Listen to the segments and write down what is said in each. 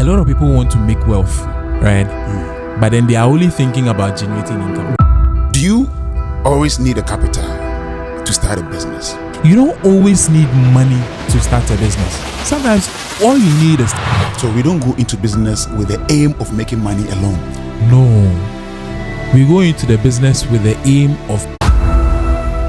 a lot of people want to make wealth, right? But then they are only thinking about generating income. Do you always need a capital to start a business? You don't always need money to start a business. Sometimes all you need is... So we don't go into business with the aim of making money alone. No. We go into the business with the aim of...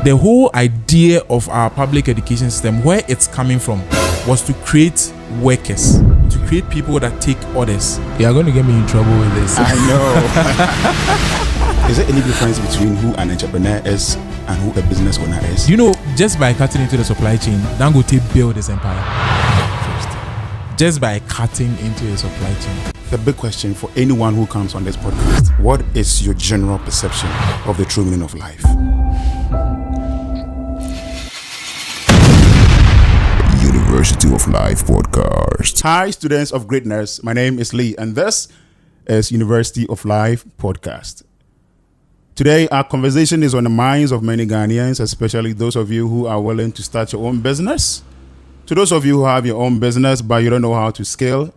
The whole idea of our public education system, where it's coming from, was to create workers, to create people that take orders. You are going to get me in trouble with this. I know. Is there any difference between who an entrepreneur is and who a business owner is? You know, just by cutting into the supply chain, Dangote build his empire. Just by cutting into the supply chain. The big question for anyone who comes on this podcast: what is your general perception of the true meaning of life? University of Life Podcast. Hi, students of greatness. My name is Lee, and this is University of Life Podcast. Today, our conversation is on the minds of many Ghanaians, especially those of you who are willing to start your own business. To those of you who have your own business, but you don't know how to scale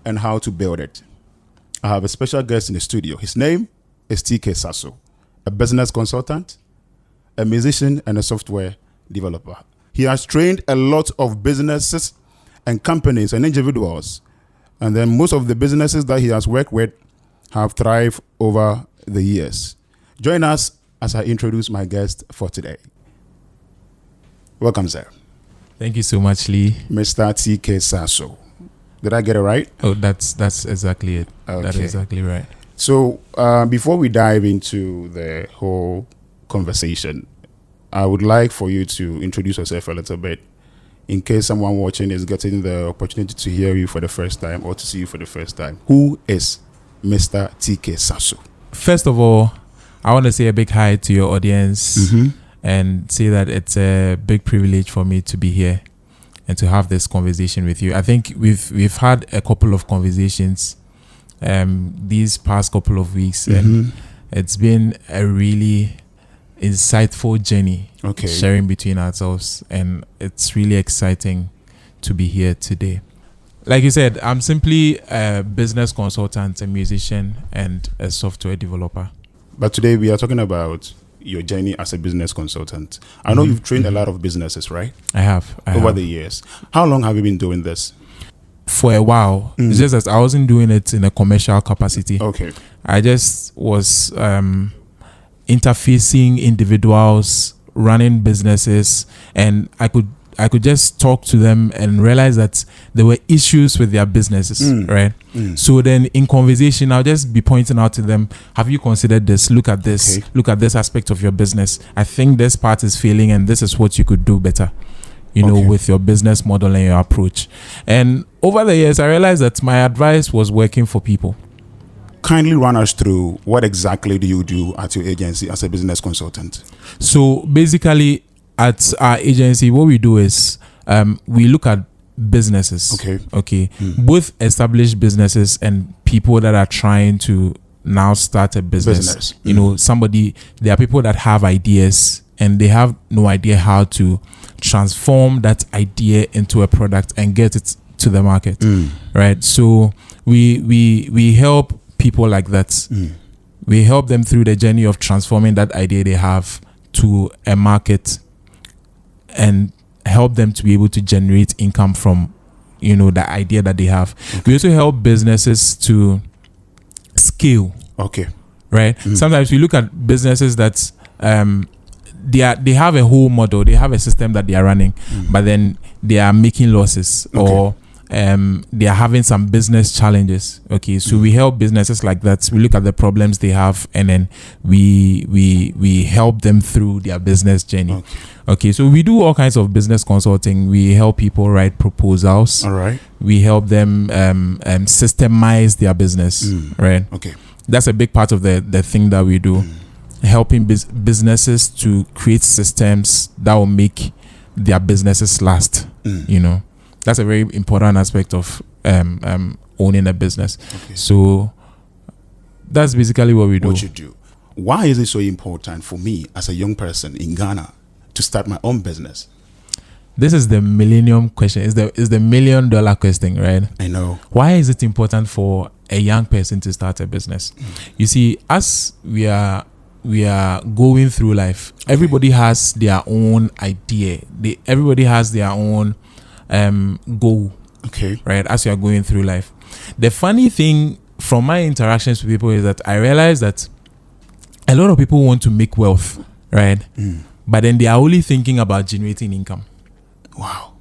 and how to build it. I have a special guest in the studio. His name is T.K Sarso, a business consultant, a musician, and a software developer. He has trained a lot of businesses and companies and individuals. And then most of the businesses that he has worked with have thrived over the years. Join us as I introduce my guest for today. Welcome, sir. Thank you so much, Lee. Mr. T.K Sarso. Did I get it right? Oh, that's exactly it. Okay. That's exactly right. So before we dive into the whole conversation, I would like for you to introduce yourself a little bit in case someone watching is getting the opportunity to hear you for the first time or to see you for the first time. Who is Mr. T.K Sarso? First of all, I want to say a big hi to your audience and say that it's a big privilege for me to be here and to have this conversation with you. I think we've had a couple of conversations these past couple of weeks, and it's been a really insightful journey sharing between ourselves, and it's really exciting to be here today. Like you said, I'm simply a business consultant, a musician, and a software developer. But today we are talking about your journey as a business consultant. I know you've trained a lot of businesses, right? I have. Over the years. How long have you been doing this? For a while. It's just that I wasn't doing it in a commercial capacity. Okay. I just was interfacing individuals, running businesses, and I could just talk to them and realize that there were issues with their businesses, right? So then in conversation, I'll just be pointing out to them, have you considered this? Look at this. Look at this aspect of your business. I think this part is failing, and this is what you could do better, you know, with your business model and your approach. And over the years, I realized that my advice was working for people. Kindly run us through what exactly do you do at your agency as a business consultant? So basically, at our agency, what we do is we look at businesses. Both established businesses and people that are trying to now start a business. You know, there are people that have ideas and they have no idea how to transform that idea into a product and get it to the market, right? So we help people like that. We help them through the journey of transforming that idea they have to a market and help them to be able to generate income from, you know, the idea that they have. We also help businesses to scale. Right? Sometimes we look at businesses that they have a whole model, they have a system that they are running, but then they are making losses or they are having some business challenges. So we help businesses like that. We look at the problems they have, and then we help them through their business journey. So we do all kinds of business consulting. We help people write proposals. We help them systemize their business. Right? That's a big part of the thing that we do. Helping businesses to create systems that will make their businesses last. You know, that's a very important aspect of owning a business. So that's basically what we do. What you do. Why is it so important for me as a young person in Ghana to start my own business? This is the millennium question. Is the $1 million question, right? I know. Why is it important for a young person to start a business? You see, as we are going through life, everybody has their own idea. Everybody has their own goal. Okay. Right? As you are going through life. The funny thing from my interactions with people is that I realize that a lot of people want to make wealth, right? But then they are only thinking about generating income. Wow.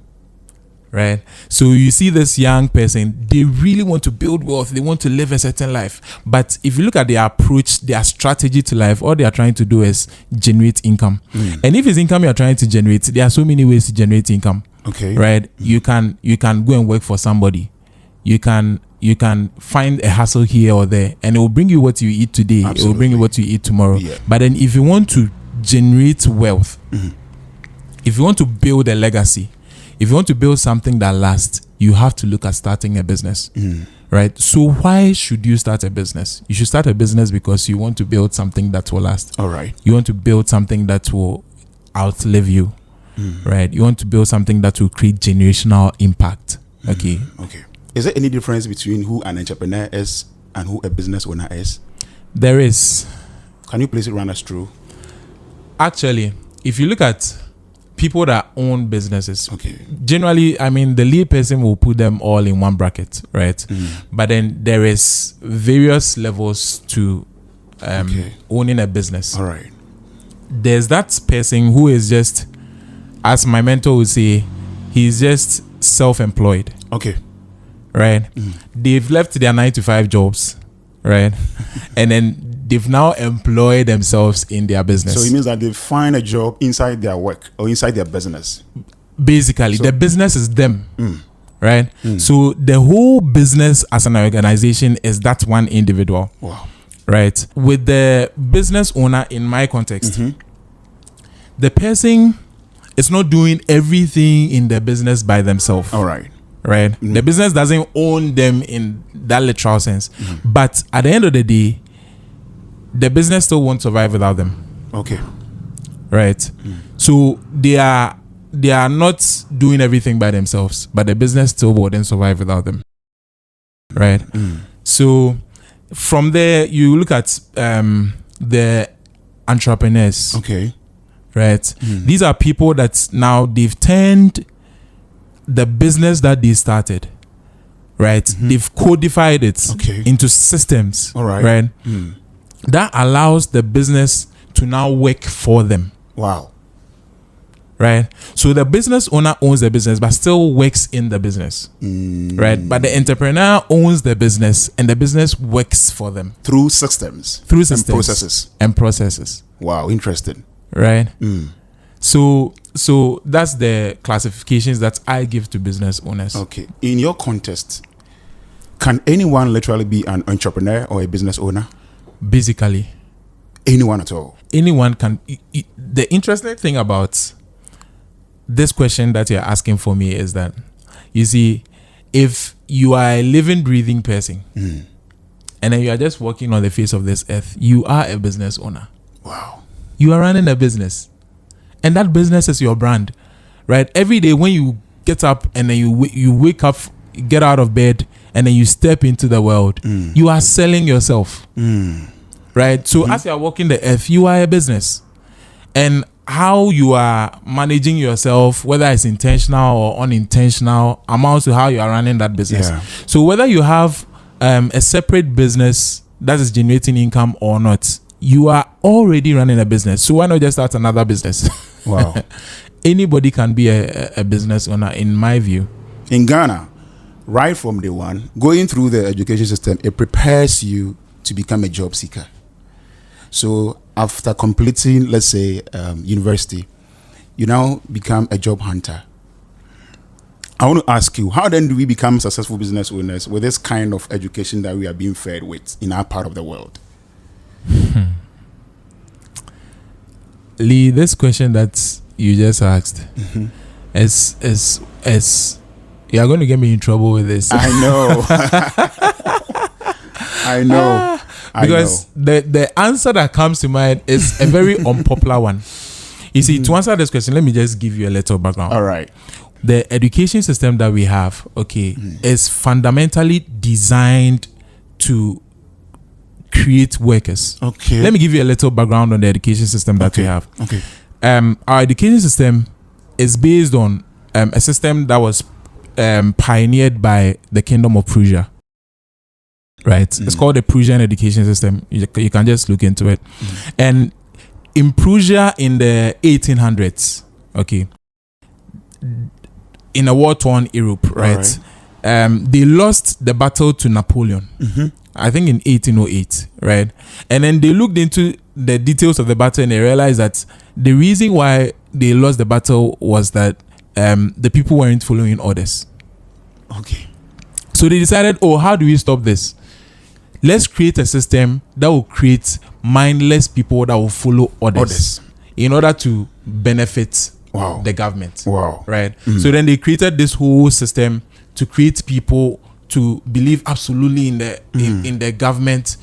Right? So you see this young person, they really want to build wealth. They want to live a certain life. But if you look at their approach, their strategy to life, all they are trying to do is generate income. And if it's income you are trying to generate, there are so many ways to generate income. Okay. Right? You can go and work for somebody. You can find a hustle here or there, and it will bring you what you eat today. Absolutely. It will bring you what you eat tomorrow. Yeah. But then if you want to generate wealth, if you want to build a legacy, if you want to build something that lasts, you have to look at starting a business. Right? So why should you start a business? You should start a business because you want to build something that will last. All right. You want to build something that will outlive you. Right? You want to build something that will create generational impact. Okay. Okay. Is there any difference between who an entrepreneur is and who a business owner is? There is. Can you please run us through? Actually, if you look at people that own businesses, okay, generally, I mean, the lead person will put them all in one bracket, right? But then there is various levels to owning a business. All right. There's that person who is just, as my mentor would say, he's just self-employed. Okay. Right? They've left their 9-to-5 jobs, right? And then they've now employed themselves in their business. So it means that they find a job inside their work or inside their business. Basically, the business is them, right? So the whole business as an organization is that one individual. Wow. Right? With the business owner, in my context, the person is not doing everything in the business by themselves. All right. Right? The business doesn't own them in that literal sense. But at the end of the day, the business still won't survive without them. Okay. Right? So they are not doing everything by themselves, but the business still wouldn't survive without them. Right? So from there, you look at the entrepreneurs. Okay. Right? These are people that now they've turned the business that they started, right? They've codified it into systems. All right. Right? That allows the business to now work for them. Wow. Right? So the business owner owns the business, but still works in the business. Right? But the entrepreneur owns the business, and the business works for them. Through systems. And processes. Wow. Interesting. Right? So that's the classifications that I give to business owners. Okay. In your context, can anyone literally be an entrepreneur or a business owner? Basically. Anyone at all? Anyone can. The interesting thing about this question that you're asking for me is that, you see, if you are a living, breathing person, and then you are just walking on the face of this earth, you are a business owner. Wow. You are running a business. And that business is your brand, right? Every day when you get up and then you wake up, get out of bed, and then you step into the world, you are selling yourself, right? So as you are walking the earth, you are a business. And how you are managing yourself, whether it's intentional or unintentional, amounts to how you are running that business. Yeah. So whether you have a separate business that is generating income or not, you are already running a business. So why not just start another business? Wow. Anybody can be a business owner, in my view. In Ghana, right from day one, going through the education system, it prepares you to become a job seeker. So after completing, let's say, university, you now become a job hunter. I want to ask you, how then do we become successful business owners with this kind of education that we are being fed with in our part of the world? Lee, this question that you just asked is you are going to get me in trouble with this. I know. I know. Because the answer that comes to mind is a very unpopular one. You see, to answer this question, let me just give you a little background. All right. The education system that we have, is fundamentally designed to create workers. Okay. Let me give you a little background on the education system that we have. Okay. Our education system is based on a system that was pioneered by the Kingdom of Prussia. Right? It's called the Prussian education system. You can just look into it. And in Prussia in the 1800s, in a war-torn Europe, right? They lost the battle to Napoleon. I think in 1808, right? And then they looked into the details of the battle and they realized that the reason why they lost the battle was that the people weren't following orders. Okay. So they decided, how do we stop this? Let's create a system that will create mindless people that will follow orders. In order to benefit the government. Right? So then they created this whole system to create people to believe absolutely in the government,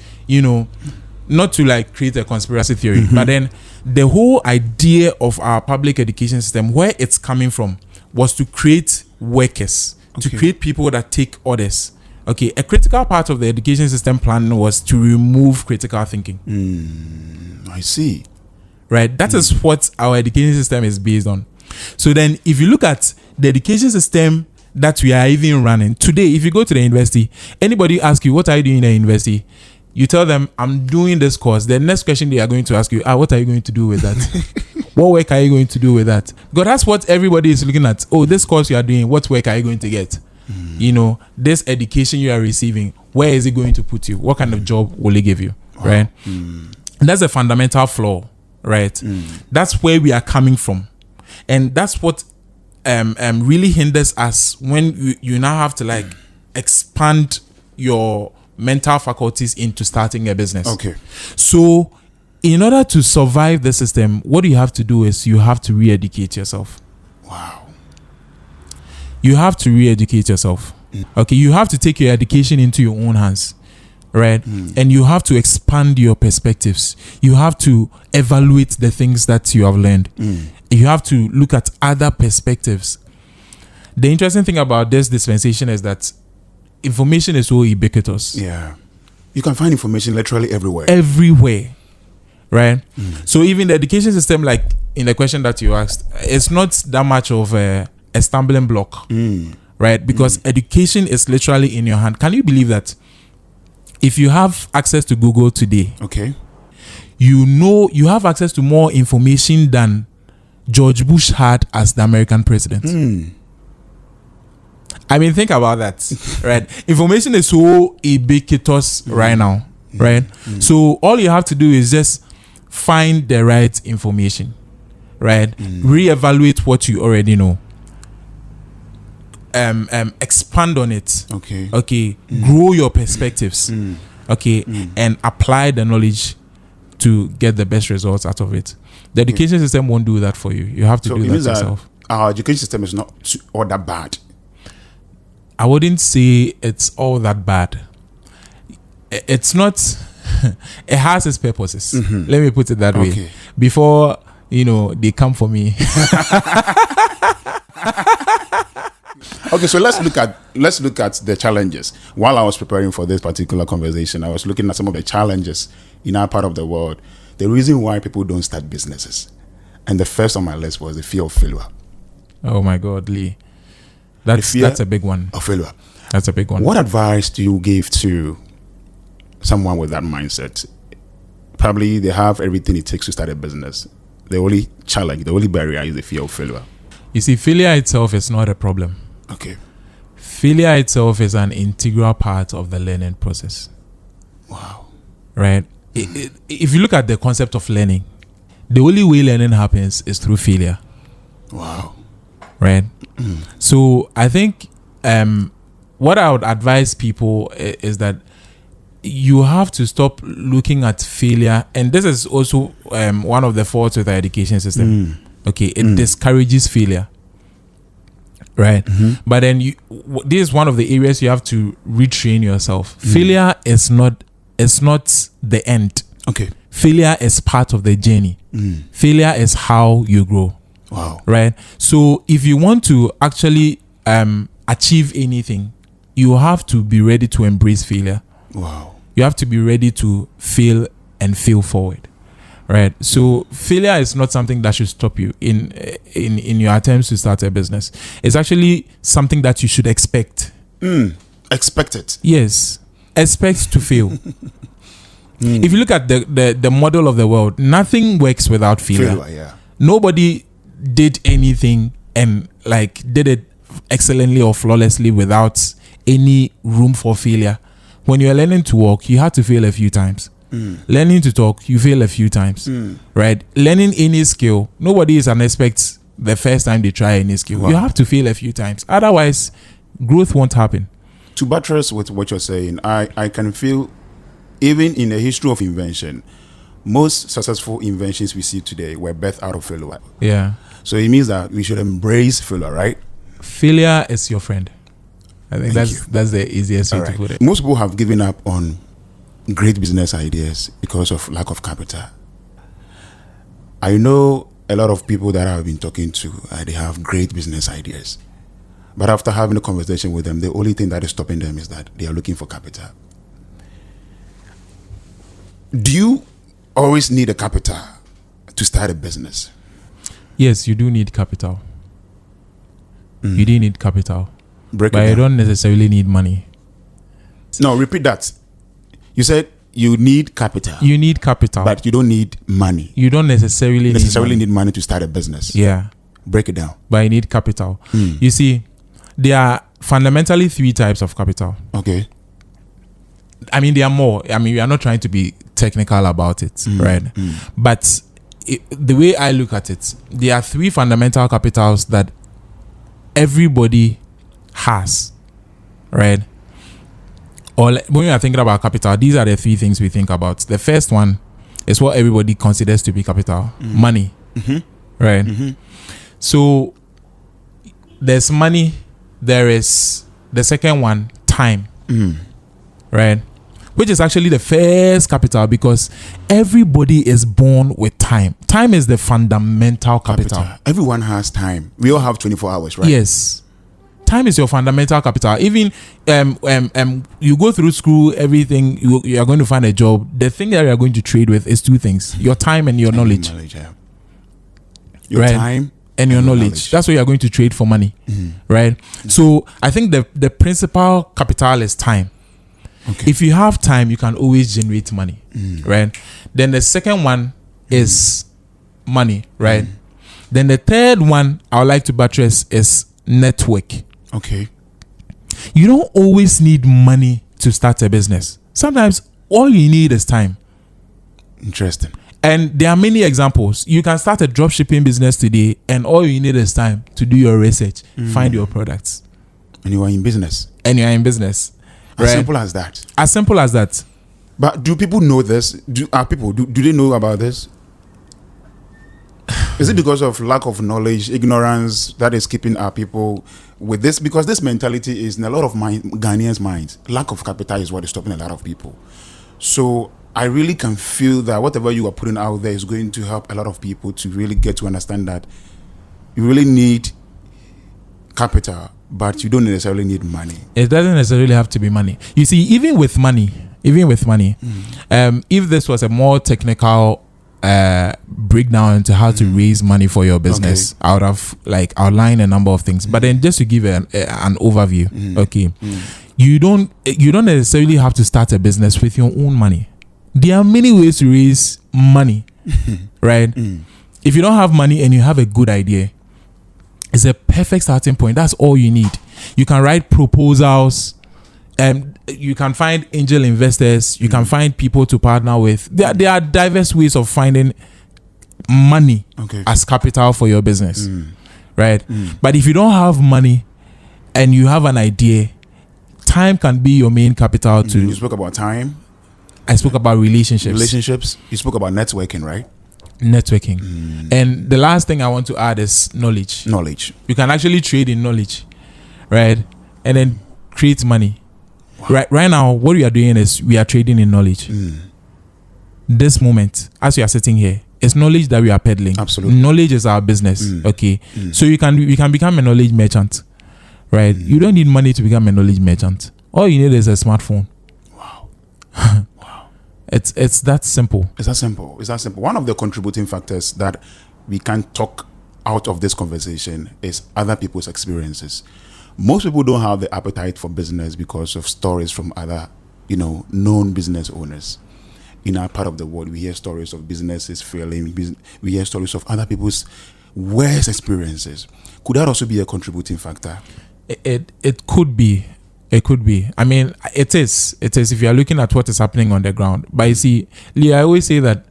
not to like create a conspiracy theory, but then the whole idea of our public education system, where it's coming from, was to create workers, to create people that take orders. A critical part of the education system plan was to remove critical thinking. I see. Right? That is what our education system is based on. So then if you look at the education system that we are even running today, if you go to the university, anybody ask you, what are you doing in the university? You tell them, I'm doing this course. The next question they are going to ask you, what are you going to do with that? What work are you going to do with that? Because that's what everybody is looking at. This course you are doing, what work are you going to get? This education you are receiving, where is it going to put you? What kind of job will it give you? Right? That's a fundamental flaw, right? That's where we are coming from. And that's what really hinders us when you now have to like expand your mental faculties into starting a business. So in order to survive the system, what you have to do is you have to re-educate yourself. You have to re-educate yourself. You have to take your education into your own hands, right? And you have to expand your perspectives. You have to evaluate the things that you have learned. You have to look at other perspectives. The interesting thing about this dispensation is that information is so ubiquitous. You can find information literally everywhere. Right? So even the education system, like in the question that you asked, it's not that much of a stumbling block, right? Because education is literally in your hand. Can you believe that if you have access to Google today, you have access to more information than George Bush had as the American president. I mean, think about that, right? Information is so ubiquitous right now, right? So all you have to do is just find the right information, right? Reevaluate what you already know. Expand on it. Grow your perspectives. And apply the knowledge to get the best results out of it. The education system won't do that for you. You have to do that yourself. Our education system is not all that bad. I wouldn't say it's all that bad. It's not. It has its purposes. Let me put it that way. Before they come for me. So let's look at the challenges. While I was preparing for this particular conversation, I was looking at some of the challenges in our part of the world. The reason why people don't start businesses, and the first on my list was the fear of failure. Oh my God, Lee, that's a big one. Of failure. That's a big one. What advice do you give to someone with that mindset? Probably they have everything it takes to start a business. The only challenge, the only barrier is the fear of failure. You see, failure itself is not a problem. Failure itself is an integral part of the learning process. Right? If you look at the concept of learning, the only way learning happens is through failure. Right? So I think what I would advise people is that you have to stop looking at failure, and this is also one of the faults with the education system. It discourages failure, right? But then this is one of the areas you have to retrain yourself. Failure is not the end. failure is part of the journey. Failure is how you grow. Wow. Right? So if you want to actually achieve anything, you have to be ready to embrace failure. Wow. You have to be ready to fail and fail forward. Right? So failure is not something that should stop you in your attempts to start a business. It's actually something that you should expect. Expect it. Yes. Expect to fail. If you look at the model of the world, nothing works without failure. Yeah. Nobody did anything and did it excellently or flawlessly without any room for failure. When you're learning to walk, you had to fail a few times. Learning to talk, you fail a few times. Right? Learning any skill, nobody is an expert the first time they try any skill. Wow. You have to fail a few times. Otherwise, growth won't happen. To buttress with what you're saying, I can feel even in the history of invention, most successful inventions we see today were birthed out of failure. Yeah. So it means that we should embrace failure, right? Failure is your friend. I think that's the easiest way to put it. Most people have given up on great business ideas because of lack of capital. I know a lot of people that I've been talking to, they have great business ideas. But after having a conversation with them, the only thing that is stopping them is that they are looking for capital. Do you always need a capital to start a business? Yes, you do need capital. You do need capital. But you don't necessarily need money. No, repeat that. You said you need capital. You need capital. But you don't need money. You don't necessarily need money to start a business. Yeah. Break it down. But you need capital. You see, there are fundamentally 3 types of capital. Okay. I mean, there are more. I mean, we are not trying to be technical about it, right? But the way I look at it, there are 3 fundamental capitals that everybody has, right? Or when we are thinking about capital, these are the 3 things we think about. The first one is what everybody considers to be capital: money, right? So there's money. There is the second one, time, right? Which is actually the first capital, because everybody is born with time. Time is the fundamental capital. Everyone has time. We all have 24 hours, right? Yes. Time is your fundamental capital. Even you go through school, everything, you are going to find a job. The thing that you are going to trade with is 2 things: your time and your knowledge. Your time and your knowledge. That's what you are going to trade for money, right? So I think the principal capital is time. Okay. If you have time, you can always generate money, right? Then the second one is money, right? Then the third one I would like to buttress is network. Okay. You don't always need money to start a business. Sometimes all you need is time. Interesting. And there are many examples. You can start a dropshipping business today, and all you need is time to do your research, find your products. And you are in business. Right? As simple as that. As simple as that. But do people know this? Do they know about this? Is it because of lack of knowledge, ignorance that is keeping our people with this? Because this mentality is in a lot of Ghanaians' minds. Lack of capital is what is stopping a lot of people. So I really can feel that whatever you are putting out there is going to help a lot of people to really get to understand that you really need capital, but you don't necessarily need money. It doesn't necessarily have to be money. You see, even with money, if this was a more technical breakdown into how to raise money for your business, I would have outlined a number of things. But then just to give an overview, you don't necessarily have to start a business with your own money. There are many ways to raise money, right? If you don't have money and you have a good idea, it's a perfect starting point. That's all you need. You can write proposals, and you can find angel investors. You can find people to partner with. There are diverse ways of finding money as capital for your business, right? But if you don't have money and you have an idea, time can be your main capital too. You spoke about time. I spoke about relationships. You spoke about networking, right? Networking. And the last thing I want to add is knowledge. You can actually trade in knowledge, right? And then create money. Wow. Right now, what we are doing is we are trading in knowledge. this moment, as we are sitting here, it's knowledge that we are peddling. Absolutely. Knowledge is our business. Okay. So you can become a knowledge merchant, right? You don't need money to become a knowledge merchant. All you need is a smartphone. Wow. Wow. It's that simple. It's that simple. It's that simple. One of the contributing factors that we can talk out of this conversation is other people's experiences. Most people don't have the appetite for business because of stories from other, known business owners. In our part of the world, we hear stories of businesses failing. We hear stories of other people's worst experiences. Could that also be a contributing factor? It could be. It could be. I mean, it is. It is if you are looking at what is happening on the ground. But you see, Lee, I always say that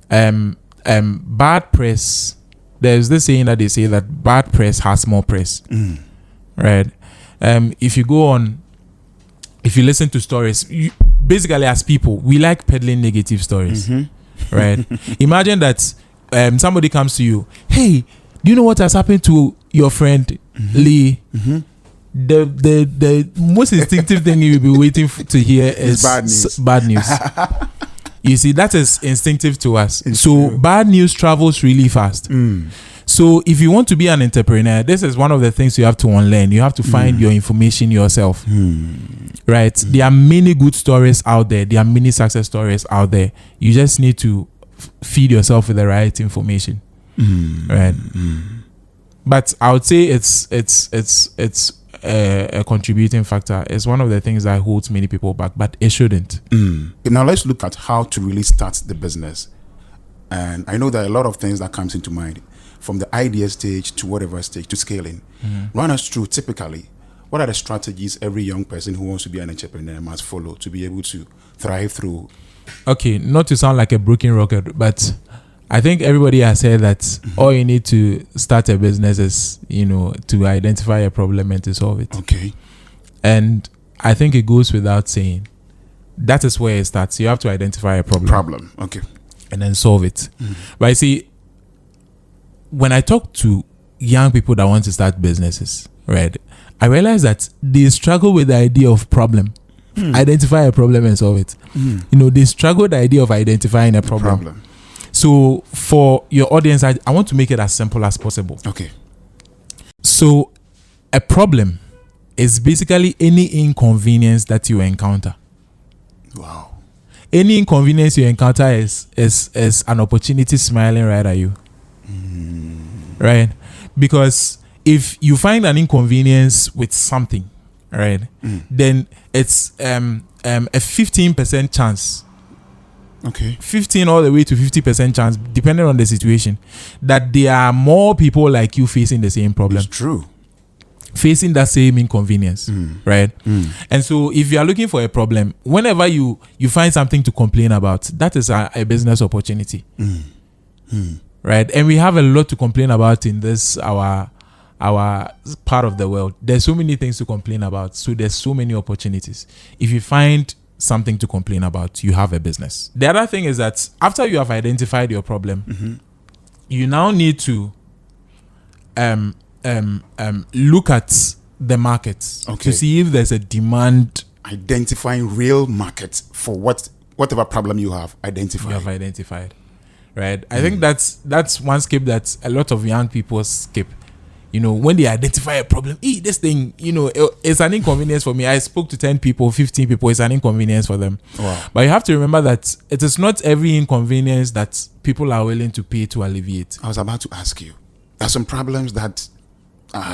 bad press, there's this saying that they say that bad press has more press. Right? If you go on, if you listen to stories, basically as people, we like peddling negative stories. Right? Imagine that somebody comes to you, hey, do you know what has happened to your friend Lee? The most instinctive thing you'll be waiting to hear is bad news. You see, that is instinctive to us. It's true. Bad news travels really fast. So if you want to be an entrepreneur, this is one of the things you have to unlearn. You have to find your information yourself. Right? There are many good stories out there. There are many success stories out there. You just need to feed yourself with the right information. Right? But I would say it's a contributing factor. It's one of the things that holds many people back, but it shouldn't. Now let's look at how to really start the business. And I know there are a lot of things that comes into mind, from the idea stage to whatever stage to scaling. Run us through, typically, what are the strategies every young person who wants to be an entrepreneur must follow to be able to thrive through? Okay, not to sound like a broken record, but I think everybody has said that all you need to start a business is, to identify a problem and to solve it. Okay. And I think it goes without saying, that is where it starts. You have to identify a problem. Okay. And then solve it. But I see, when I talk to young people that want to start businesses, right, I realize that they struggle with the idea of problem. Identify a problem and solve it. They struggle with the idea of identifying a problem. So for your audience, I want to make it as simple as possible. Okay. So a problem is basically any inconvenience that you encounter. Wow. Any inconvenience you encounter is an opportunity smiling right at you. Right? Because if you find an inconvenience with something, right, then it's a 15% chance. Okay. 15 all the way to 50% chance, depending on the situation, that there are more people like you facing the same problem. It's true. Facing that same inconvenience, right? And so if you are looking for a problem, whenever you find something to complain about, that is a business opportunity. Right? And we have a lot to complain about in this, our part of the world. There's so many things to complain about. So there's so many opportunities. If you find something to complain about, you have a business. The other thing is that after you have identified your problem, you now need to look at the market to see if there's a demand. Identifying real market for whatever problem you have identified. You have identified, right? I think that's one skip that a lot of young people skip. When they identify a problem, this thing, it's an inconvenience for me. I spoke to 10 people, 15 people, it's an inconvenience for them. Wow. But you have to remember that it is not every inconvenience that people are willing to pay to alleviate. I was about to ask you, there are some problems that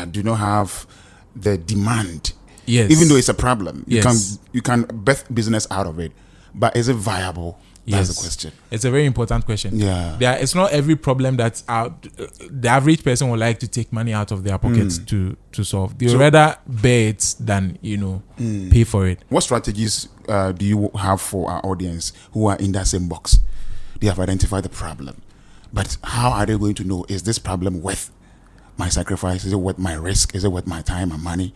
do not have the demand. Yes. Even though it's a problem, you Yes. can birth business out of it. But is it viable? That's the question. It's a very important question. Yeah. It's not every problem that the average person would like to take money out of their pockets to solve. They would rather bear it than, pay for it. What strategies do you have for our audience who are in that same box? They have identified the problem. But how are they going to know, is this problem worth my sacrifice? Is it worth my risk? Is it worth my time and money?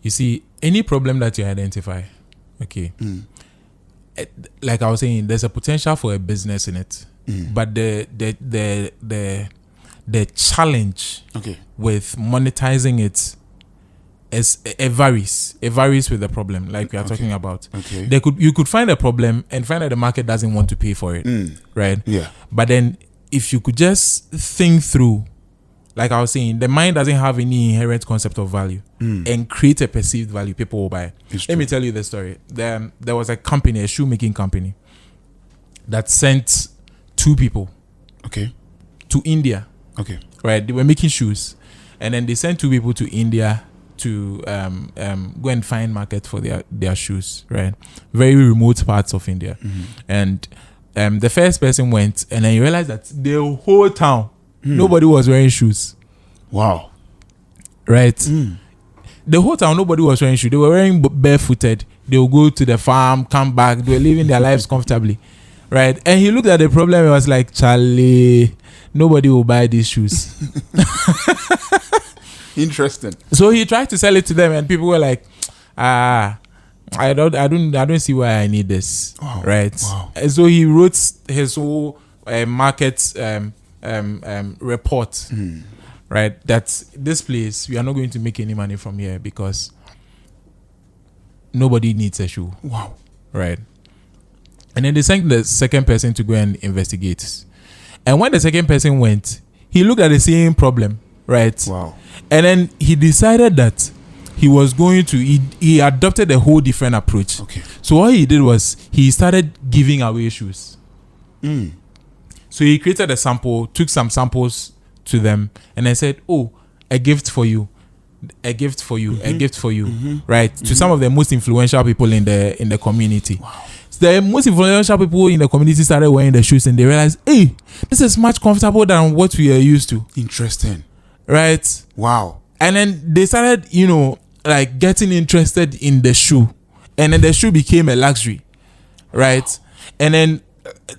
You see, any problem that you identify, okay, like I was saying, there's a potential for a business in it, but the challenge with monetizing it it varies with the problem, like we are talking about. Okay. You could find a problem and find that the market doesn't want to pay for it, right? Yeah. But then if you could just think through, like I was saying, the mind doesn't have any inherent concept of value, and create a perceived value, people will buy. Let me tell you the story. There was a company, a shoemaking company, that sent 2 people to India. Okay. Right? They were making shoes. And then they sent 2 people to India to go and find market for their shoes, right? Very remote parts of India. And the first person went, and then you realized that the whole town, nobody was wearing shoes. Wow. Right? The whole town, nobody was wearing shoes. They were wearing barefooted. They would go to the farm, come back. They were living their lives comfortably. Right? And he looked at the problem and was like, Charlie, nobody will buy these shoes. Interesting. So he tried to sell it to them, and people were like, I don't see why I need this. Wow. Right? Wow. And so he wrote his whole market report. Right? That this place, we are not going to make any money from here because nobody needs a shoe. Wow. Right? And then they sent the second person to go and investigate. And when the second person went, he looked at the same problem, right? Wow. And then he decided that he was going to, he adopted a whole different approach. Okay. So what he did was he started giving away shoes. So he created a sample, took some samples to them, and then said, oh, a gift for you. A gift for you, a gift for you, right? To some of the most influential people in the community. Wow. The most influential people in the community started wearing the shoes, and they realized, hey, this is much comfortable than what we are used to. Interesting. Right? Wow. And then they started, like getting interested in the shoe. And then the shoe became a luxury. Right? Wow. And then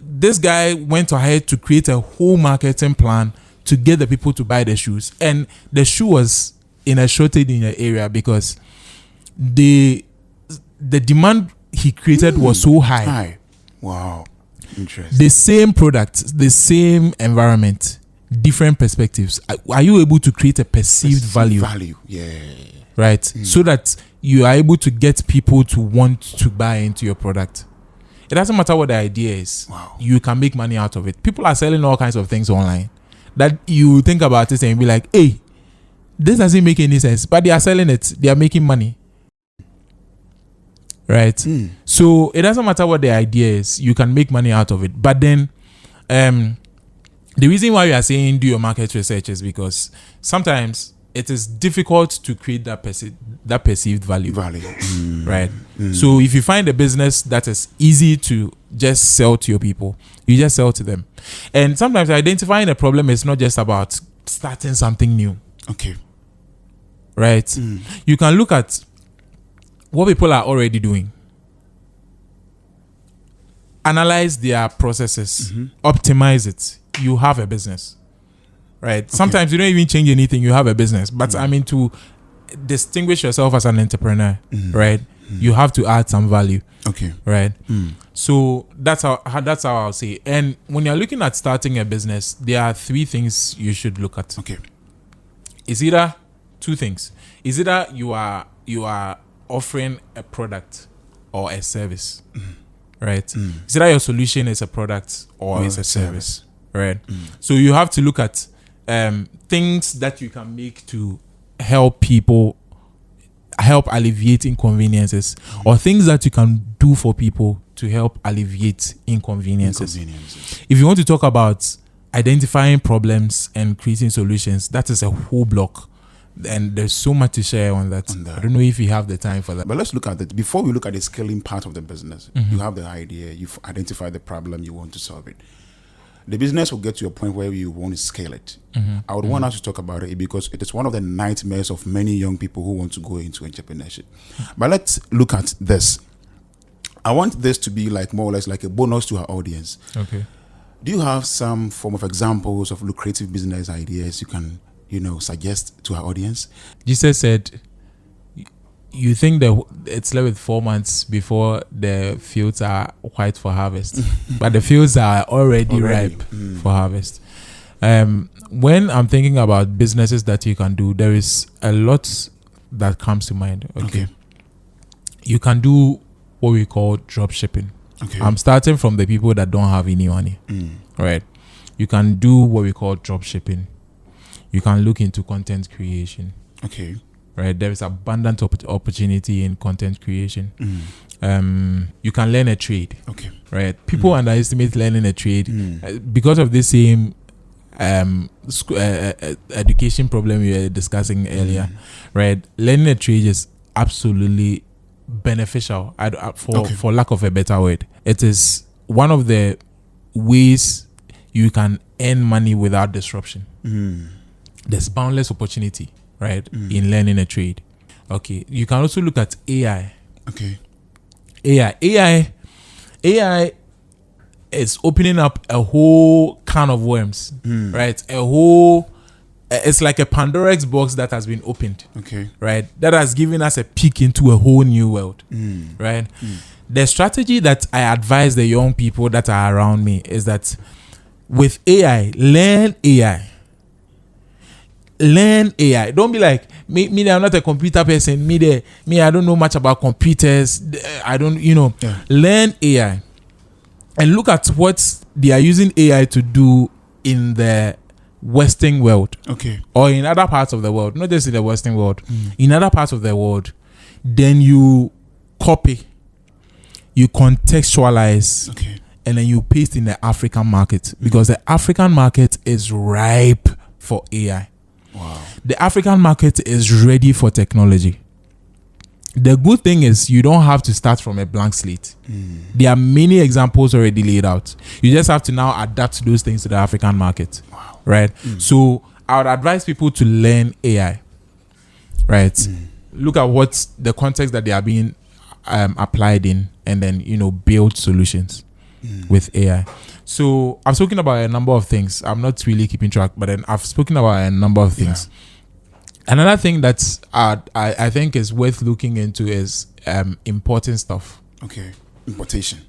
this guy went ahead to create a whole marketing plan to get the people to buy the shoes. And the shoe was in a shortage in the area because the demand he created was so high. Wow. Interesting. The same product, the same environment, different perspectives. Are you able to create a perceived value? Value, yeah. Right? So that you are able to get people to want to buy into your product. It doesn't matter what the idea is. Wow. You can make money out of it. People are selling all kinds of things online that you think about it and be like, hey, this doesn't make any sense. But they are selling it. They are making money. Right? So it doesn't matter what the idea is. You can make money out of it. But then the reason why we are saying do your market research is because sometimes it is difficult to create that perceived value. Right? So if you find a business that is easy to just sell to your people, you just sell to them. And sometimes identifying a problem is not just about starting something new. Okay. Right? You can look at what people are already doing. Analyze their processes. Optimize it. You have a business. Right? Okay. Sometimes you don't even change anything. You have a business. But I mean, to distinguish yourself as an entrepreneur, right? You have to add some value. Okay. Right? So that's how I'll say. And when you're looking at starting a business, there are 3 things you should look at. Okay. It's either 2 things. It's either you are offering a product or a service, right? It's either your solution is a product or it's a service, right? So you have to look at things that you can make to help people, help alleviate inconveniences, or things that you can do for people to help alleviate inconveniences. If you want to talk about identifying problems and creating solutions, that is a whole block. And there's so much to share on that. I don't know if you have the time for that. But let's look at it. Before we look at the scaling part of the business, you have the idea, you've identified the problem, you want to solve it. The business will get to a point where you want to scale it. I would want us to talk about it because it is one of the nightmares of many young people who want to go into entrepreneurship. But let's look at this. I want this to be like more or less like a bonus to our audience. Okay. Do you have some form of examples of lucrative business ideas you can suggest to our audience? Jesus said, you think that it's left with 4 months before the fields are white for harvest, but the fields are already ripe for harvest. When I'm thinking about businesses that you can do, there is a lot that comes to mind. Okay. You can do what we call drop shipping. Okay. I'm starting from the people that don't have any money. Right. You can do what we call drop shipping. You can look into content creation. Okay. Right. There is abundant opportunity in content creation. You can learn a trade. Okay. Right. People underestimate learning a trade because of the same education problem we were discussing earlier. Right. Learning a trade is absolutely beneficial. For lack of a better word, it is one of the ways you can earn money without disruption. There's boundless opportunity, right, in learning a trade. Okay. You can also look at AI. Okay. AI is opening up a whole can of worms, right? It's like a Pandora's box that has been opened, okay, right? That has given us a peek into a whole new world, right? The strategy that I advise the young people that are around me is that with AI, learn AI. Learn AI. Don't be like me. I'm not a computer person. Me, I don't know much about computers. I don't, Learn AI and look at what they are using AI to do in the Western world, okay, or in other parts of the world, not just in the Western world, in other parts of the world. Then you copy, you contextualize, okay, and then you paste in the African market, because the African market is ripe for AI. Wow. The African market is ready for technology. The good thing is you don't have to start from a blank slate. There are many examples already laid out. You just have to now adapt those things to the African market. Wow. Right? So I would advise people to learn AI. Right? Look at what the context that they are being applied in, and then, build solutions with AI. So I've spoken about a number of things. I'm not really keeping track, but then I've spoken about a number of things. Yeah. Another thing that's I think is worth looking into is importing stuff. Okay. Importation.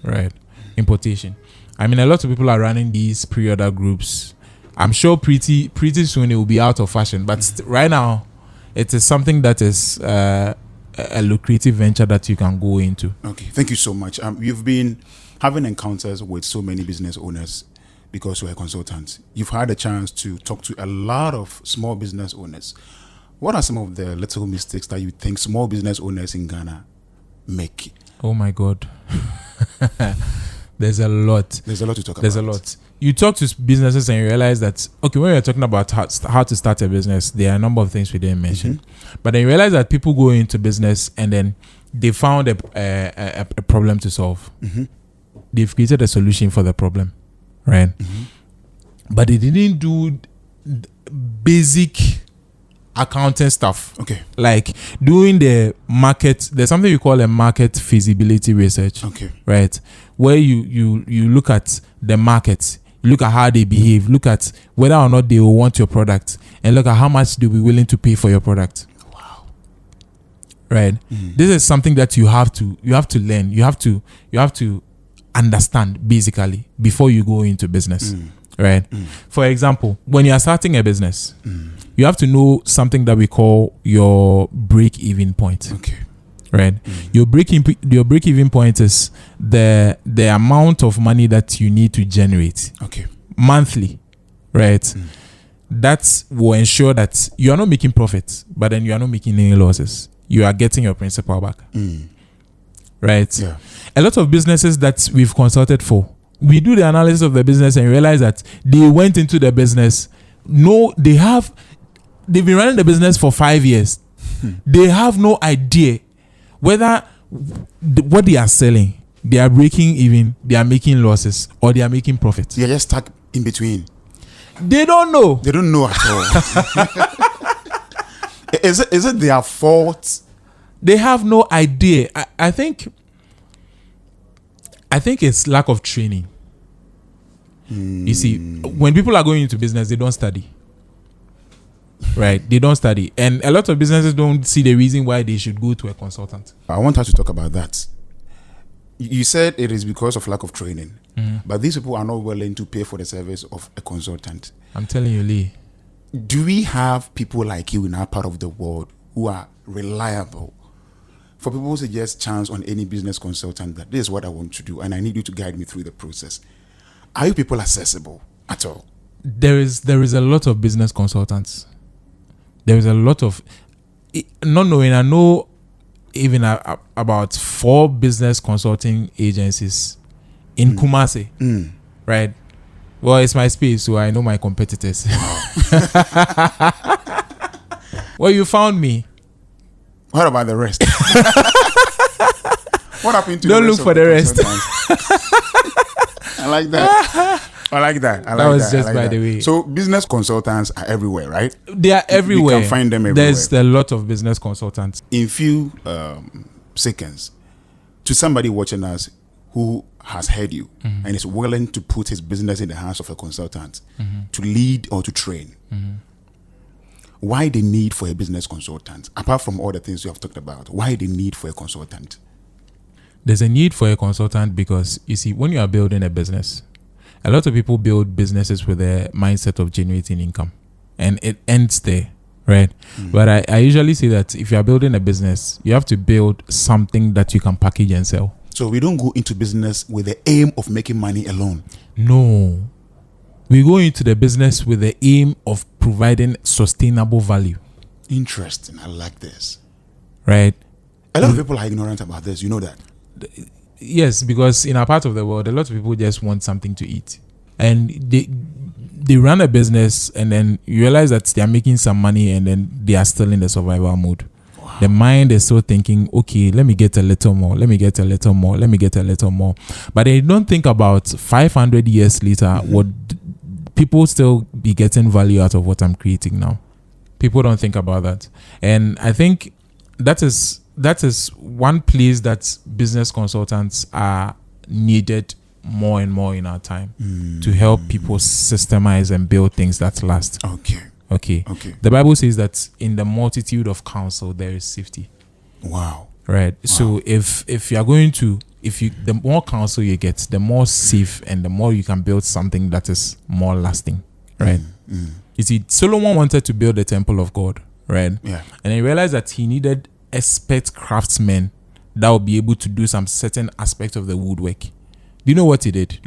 Right. Importation. I mean, a lot of people are running these pre-order groups. I'm sure pretty soon it will be out of fashion, but right now it is something that is a lucrative venture that you can go into. Okay. Thank you so much. You've been having encounters with so many business owners because you're a consultant. You've had a chance to talk to a lot of small business owners. What are some of the little mistakes that you think small business owners in Ghana make? Oh my God. There's a lot. There's a lot to talk about. There's a lot. You talk to businesses and you realize that, okay, when we're talking about how to start a business, there are a number of things we didn't mention. But then you realize that people go into business and then they found a problem to solve. They've created a solution for the problem, right? But they didn't do basic accounting stuff. Okay. Like doing the market, there's something you call a market feasibility research. Okay. Right? Where you look at the market, look at how they behave, look at whether or not they will want your product, and look at how much they'll be willing to pay for your product. Wow. Right? This is something that you have to learn. You have to understand basically before you go into business. Right? For example, when you are starting a business, you have to know something that we call your break-even point. Okay. Right? Your break-even point is the amount of money that you need to generate. Okay. Monthly. Right? That will ensure that you are not making profits, but then you are not making any losses. You are getting your principal back. Right? Yeah. A lot of businesses that we've consulted for, we do the analysis of the business and realize that they went into the business. They've been running the business for 5 years. They have no idea whether what they are selling, they are breaking even, they are making losses, or they are making profits. They are just stuck in between. They don't know. They don't know at all. Is it their fault? They have no idea. I think it's lack of training. You see, when people are going into business, they don't study. Right? They don't study. And a lot of businesses don't see the reason why they should go to a consultant. I want us to talk about that. You said it is because of lack of training. But these people are not willing to pay for the service of a consultant. I'm telling you, Lee. do we have people like you in our part of the world who are reliable? For people who suggest chance on any business consultant that this is what I want to do and I need you to guide me through the process. Are you people accessible at all? There is a lot of business consultants. There is a lot of, not knowing, I know even about 4 business consulting agencies in Kumasi, right? Well, it's my space, so I know my competitors. Well, you found me. What about the rest? What happened to Don't the rest? Look for the rest. I like that. That was just by the way. So business consultants are everywhere, right? They are everywhere. You can find them everywhere. There's a lot of business consultants. In few seconds, to somebody watching us who has heard you and is willing to put his business in the hands of a consultant to lead or to train, why the need for a business consultant? Apart from all the things you have talked about, why the need for a consultant? There's a need for a consultant because, you see, when you are building a business, a lot of people build businesses with a mindset of generating income. And it ends there, right? But I usually say that if you are building a business, you have to build something that you can package and sell. So we don't go into business with the aim of making money alone. No. We go into the business with the aim of providing sustainable value. Interesting. I like this. Right? A lot of people are ignorant about this. You know that? Yes, because in our part of the world, a lot of people just want something to eat. And they run a business and then you realize that they are making some money and then they are still in the survival mode. Wow. The mind is still thinking, okay, let me get a little more, let me get a little more, let me get a little more. But they don't think about 500 years later, would people still be getting value out of what I'm creating now? People don't think about that. And I think that is one place that business consultants are needed more and more in our time to help people systemize and build things that last. Okay. The Bible says that in the multitude of counsel there is safety. Wow. Right. Wow. So if you are going to, the more counsel you get, the more safe and the more you can build something that is more lasting. Right. You see, Solomon wanted to build the temple of God. Right. Yeah. And he realized that he needed expert craftsmen that will be able to do some certain aspect of the woodwork. Do you know what he did?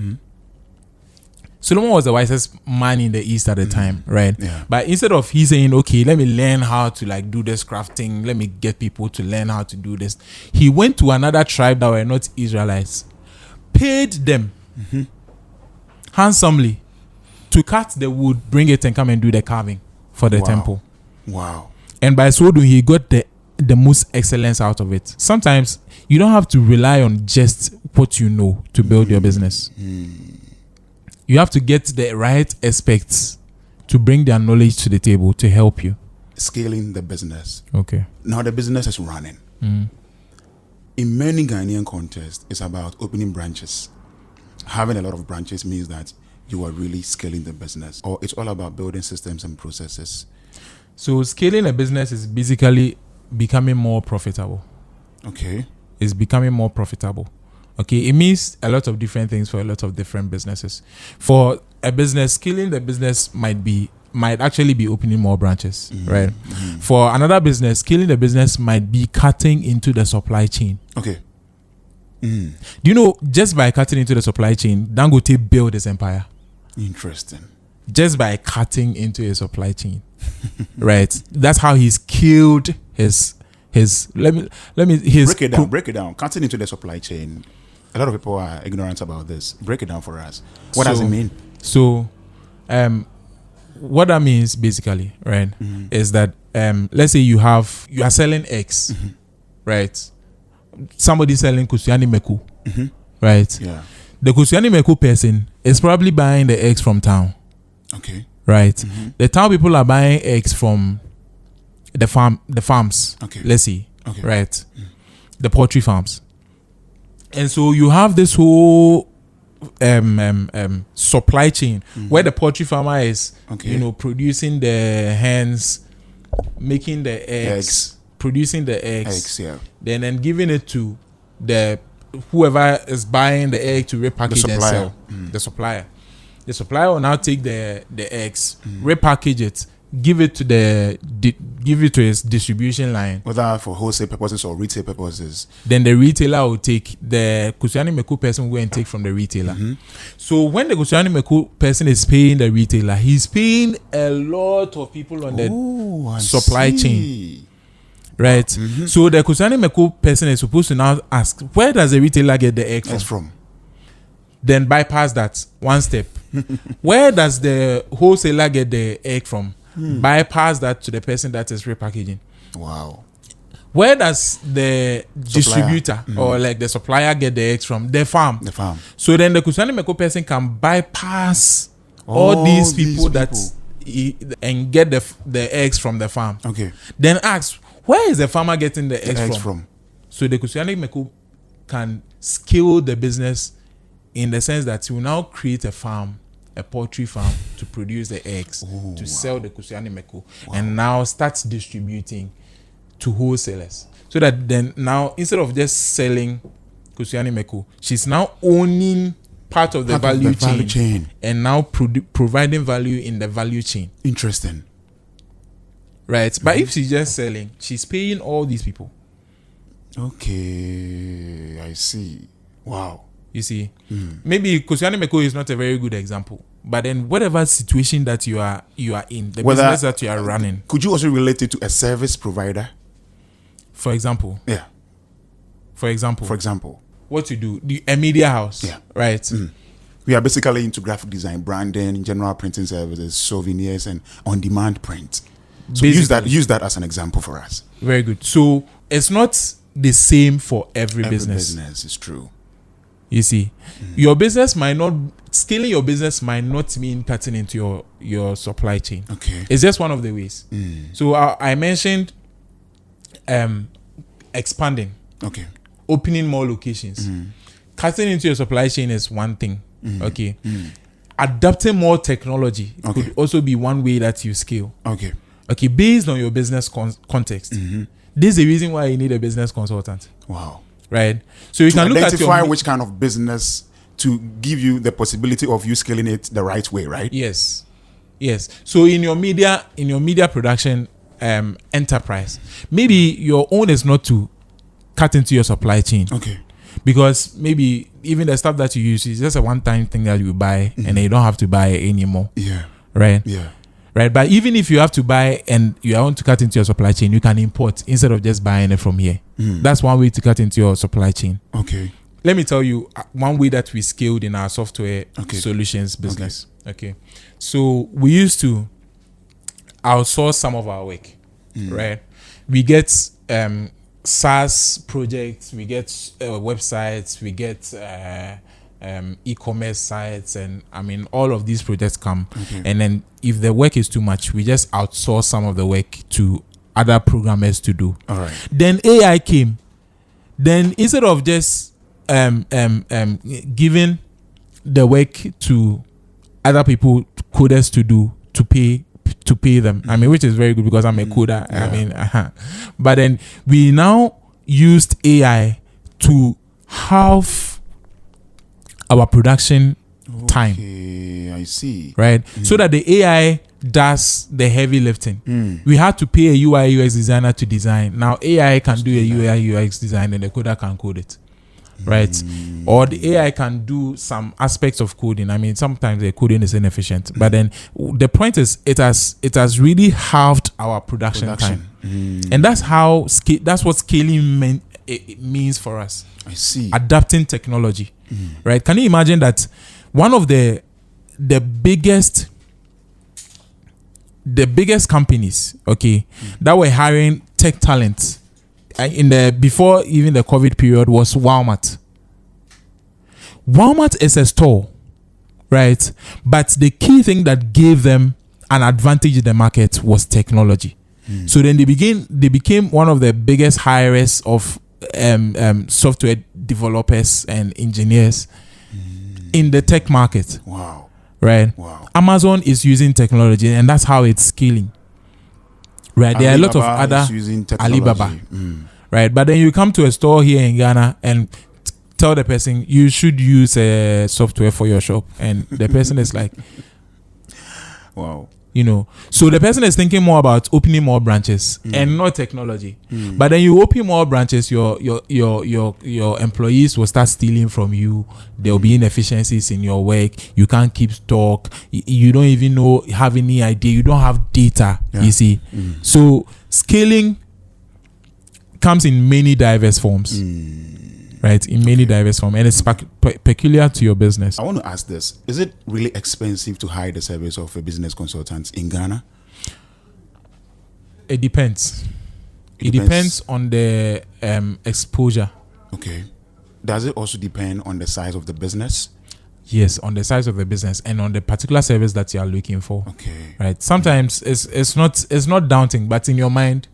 Solomon was the wisest man in the East at the time, right? Yeah. But instead of he saying, okay, let me learn how to like do this crafting, let me get people to learn how to do this, he went to another tribe that were not Israelites, paid them handsomely to cut the wood, bring it and come and do the carving for the temple. Wow. And by so doing, he got the most excellence out of it. Sometimes you don't have to rely on just what you know to build your business. You have to get the right experts to bring their knowledge to the table to help you. Scaling the business. Okay. Now the business is running. In many Ghanaian contexts, it's about opening branches. Having a lot of branches means that you are really scaling the business. Or it's all about building systems and processes. So scaling a business is basically becoming more profitable. Okay. It's becoming more profitable. Okay. It means a lot of different things for a lot of different businesses. For a business, scaling the business might actually be opening more branches, right? For another business, scaling the business might be cutting into the supply chain. Okay. Do you know, just by cutting into the supply chain, Dangote built his empire. Interesting. Just by cutting into a supply chain. Right? That's how he's killed his break it down. Cutting into the supply chain. A lot of people are ignorant about this. Break it down for us. What does it mean? So, what that means basically, right, is that let's say you are selling eggs, right? Somebody selling kusiani meku, right? Yeah. The kusiani meku person is probably buying the eggs from town. Okay. Right. The town people are buying eggs from the farms. Okay. Let's see. Okay. Right. The poultry farms. And so you have this whole supply chain where the poultry farmer is, producing the hens, making the eggs, producing the eggs, then giving it to the whoever is buying the egg to repackage and sell. The supplier. The supplier will now take the eggs, repackage it, give it to its distribution line, whether for wholesale purposes or retail purposes. Then the retailer will take, the Kusiani Meku person will go and take from the retailer. So when the Kusiani Meku person is paying the retailer, he's paying a lot of people on the supply chain. Right? So the Kusiani Meku person is supposed to now ask, where does the retailer get the egg from? Then bypass that one step. Where does the wholesaler get the egg from? Bypass that to the person that is repackaging. Wow. Where does the distributor or like the supplier get the eggs from? The farm. So then the Kusiani Meku person can bypass all these people and get the eggs from the farm. Okay. Then ask, where is the farmer getting the eggs from? So the Kusiani Meku can scale the business in the sense that you will now create a farm, a poultry farm, to produce the eggs, sell the Kusiani Meku, and now start distributing to wholesalers. So that then now, instead of just selling Kusiani Meku, she's now owning part of the value chain and now providing value in the value chain. Interesting. Right? But if she's just selling, she's paying all these people. Okay, I see. Wow. You see, maybe Kusiani Meku is not a very good example, but then whatever situation that you are in, the business that you are running. Could you also relate it to a service provider? For example. Yeah. For example. What you do, a media house. Yeah. Right. We are basically into graphic design, branding, general printing services, souvenirs, and on-demand print. So use that as an example for us. Very good. So it's not the same for every business. Every business is true. You see, your business might not, scaling your business might not mean cutting into your supply chain. Okay. It's just one of the ways. So I mentioned expanding. Okay. Opening more locations. Cutting into your supply chain is one thing. Okay. Adapting more technology could also be one way that you scale. Okay. Based on your business context. This is the reason why you need a business consultant. Wow. Right? So you can look at identify which kind of business to give you the possibility of you scaling it the right way, right? Yes. So in your media production enterprise, maybe your own is not to cut into your supply chain. Okay. Because maybe even the stuff that you use is just a one-time thing that you buy and then you don't have to buy it anymore. Yeah. Right? Yeah. Right, but even if you have to buy and you want to cut into your supply chain, you can import instead of just buying it from here. That's one way to cut into your supply chain. Okay. Let me tell you one way that we scaled in our software solutions business. Okay. So we used to outsource some of our work, right? We get SaaS projects, we get websites, we get e-commerce sites, and I mean all of these projects come, and then if the work is too much, we just outsource some of the work to other programmers to do. All right. Then AI came. Then instead of just giving the work to other people, coders to do, to pay them. I mean, which is very good because I'm a coder. I mean, but then we now used AI to halve our production time. I see. Right? So that the AI does the heavy lifting. We had to pay a UI UX designer to design. Now AI can do a UI UX design and the coder can code it. Right? Or the AI can do some aspects of coding. I mean, sometimes the coding is inefficient. But then the point is it has really halved our production time. And that's what scaling means for us. I see. Adapting technology. Right? Can you imagine that one of the biggest companies, that were hiring tech talent before even the COVID period was Walmart. Walmart is a store, right? But the key thing that gave them an advantage in the market was technology. So then they became one of the biggest hirers of software developers and engineers in the tech market. Wow. Right? Wow. Amazon is using technology and that's how it's scaling. Right? There are a lot of other Alibaba. Right? But then you come to a store here in Ghana and tell the person you should use software for your shop, and the person is like, wow. So the person is thinking more about opening more branches and not technology. But then you open more branches, your employees will start stealing from you. There will be inefficiencies in your work. You can't keep stock. You don't even have any idea. You don't have data. You see. So scaling comes in many diverse forms. Right, in many diverse forms, and it's peculiar to your business. I want to ask this: is it really expensive to hire the service of a business consultant in Ghana? It depends. It depends on the exposure. Okay. Does it also depend on the size of the business? Yes, on the size of the business and on the particular service that you are looking for. Okay. Right. Sometimes it's not daunting, but in your mind,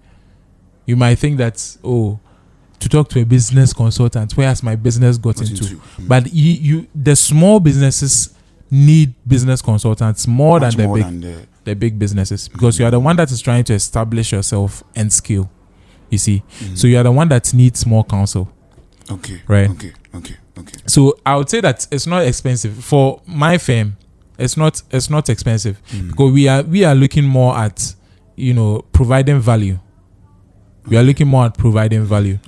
you might think that to talk to a business consultant, where has my business got into? But the small businesses need business consultants more than the big businesses, because you are the one that is trying to establish yourself and scale. You see, so you are the one that needs more counsel. Okay. Right. Okay. So I would say that it's not expensive for my firm. It's not expensive because we are looking more at providing value. We are looking more at providing value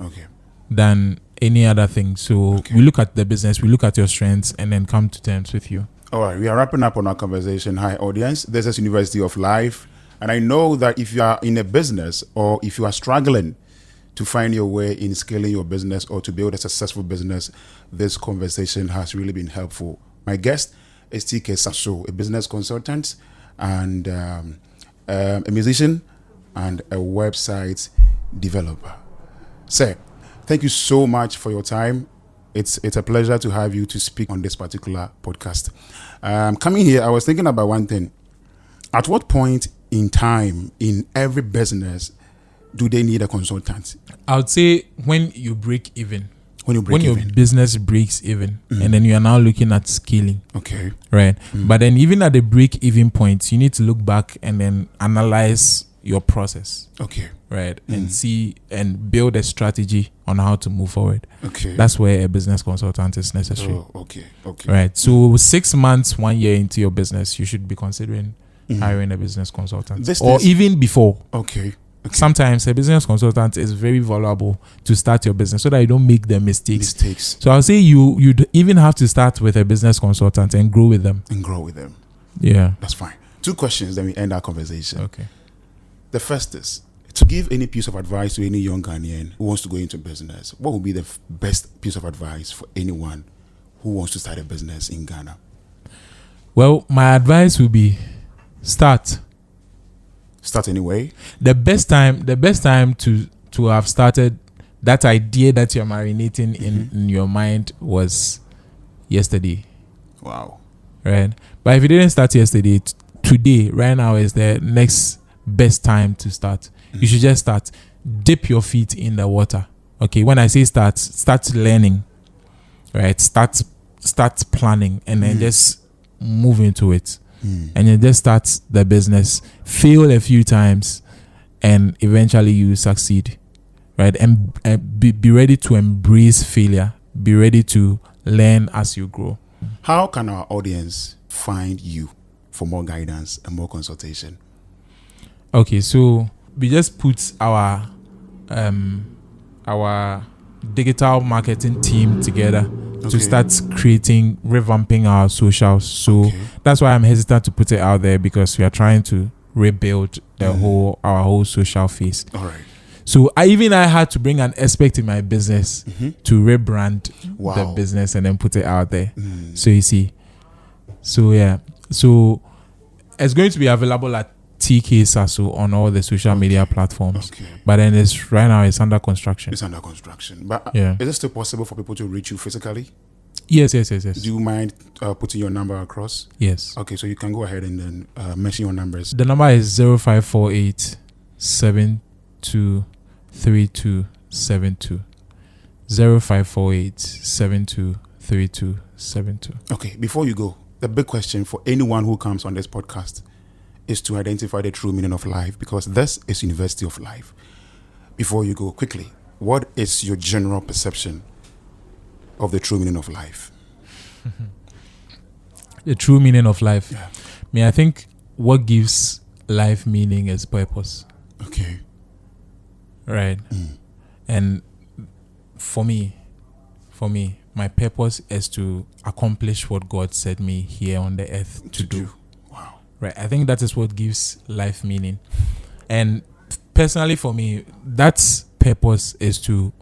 than any other thing. So we look at the business, we look at your strengths, and then come to terms with you. All right, we are wrapping up on our conversation. Hi, audience. This is University of Life. And I know that if you are in a business or if you are struggling to find your way in scaling your business or to build a successful business, this conversation has really been helpful. My guest is T.K Sarso, a business consultant and a musician and a website developer. Sir, thank you so much for your time. It's a pleasure to have you to speak on this particular podcast. Coming here, I was thinking about one thing. At what point in time in every business do they need a consultant? I would say when you break even. When your business breaks even, and then you are now looking at scaling. Okay. Right. But then even at the break even point, you need to look back and then analyze your process. Okay. Right. And see and build a strategy on how to move forward. Okay. That's where a business consultant is necessary. Oh, okay. Right. So 6 months, 1 year into your business, you should be considering hiring a business consultant. Even before. Okay. Sometimes a business consultant is very valuable to start your business so that you don't make the mistakes. So I'll say you'd even have to start with a business consultant and grow with them. Yeah. That's fine. 2 questions, then we end our conversation. Okay. The first is, to give any piece of advice to any young Ghanaian who wants to go into business, what would be the best piece of advice for anyone who wants to start a business in Ghana? Well, my advice would be start anyway. The best time to have started that idea that you're marinating in your mind was yesterday. Wow. Right. But if you didn't start yesterday, today, right now is the next best time to start. You should just start. Dip your feet in the water. Okay. When I say start learning. Right. Start planning and then just move into it. And you just start the business, fail a few times, and eventually you succeed, right? And be ready to embrace failure. Be ready to learn as you grow. How can our audience find you for more guidance and more consultation? Okay, so we just put our digital marketing team together to start revamping our socials. So that's why I'm hesitant to put it out there, because we are trying to rebuild our whole social face. All right. So I had to bring an aspect in my business to rebrand the business and then put it out there. So you see. So yeah. So it's going to be available at T.K Sarso on all the social media platforms. But then right now it's under construction. But is it still possible for people to reach you physically? Yes. Do you mind putting your number across? Yes. Okay, so you can go ahead and then mention your numbers. The number is 0548 723272. 0548 723272. Okay, before you go, the big question for anyone who comes on this podcast is to identify the true meaning of life, because this is University of Life. Before you go, quickly, what is your general perception of the true meaning of life? The true meaning of life. Yeah. I think what gives life meaning is purpose. Okay. Right. And for me, my purpose is to accomplish what God set me here on the earth to do. Wow. Right. I think that is what gives life meaning. And personally for me, that purpose is to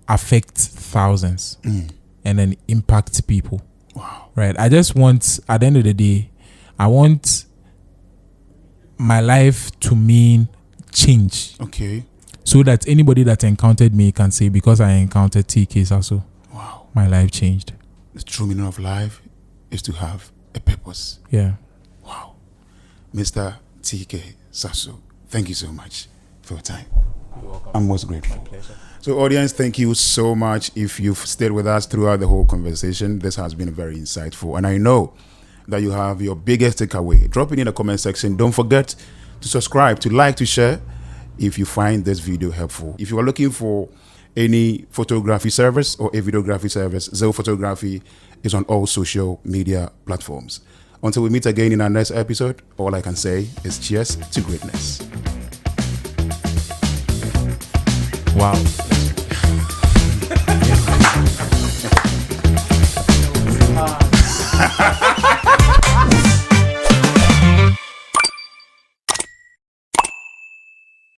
affect thousands and then impact people. Wow. Right. I just want, at the end of the day, I want my life to mean change. Okay. So that anybody that encountered me can say, because I encountered T.K Sarso, wow, my life changed. The true meaning of life is to have a purpose. Yeah. Wow. Mr. T.K Sarso, thank you so much for your time. You're welcome. I'm most grateful. My pleasure. So audience, thank you so much. If you've stayed with us throughout the whole conversation, this has been very insightful. And I know that you have your biggest takeaway. Drop it in the comment section. Don't forget to subscribe, to like, to share if you find this video helpful. If you are looking for any photography service or a videography service, Zeo Photography is on all social media platforms. Until we meet again in our next episode, all I can say is cheers to greatness. Wow.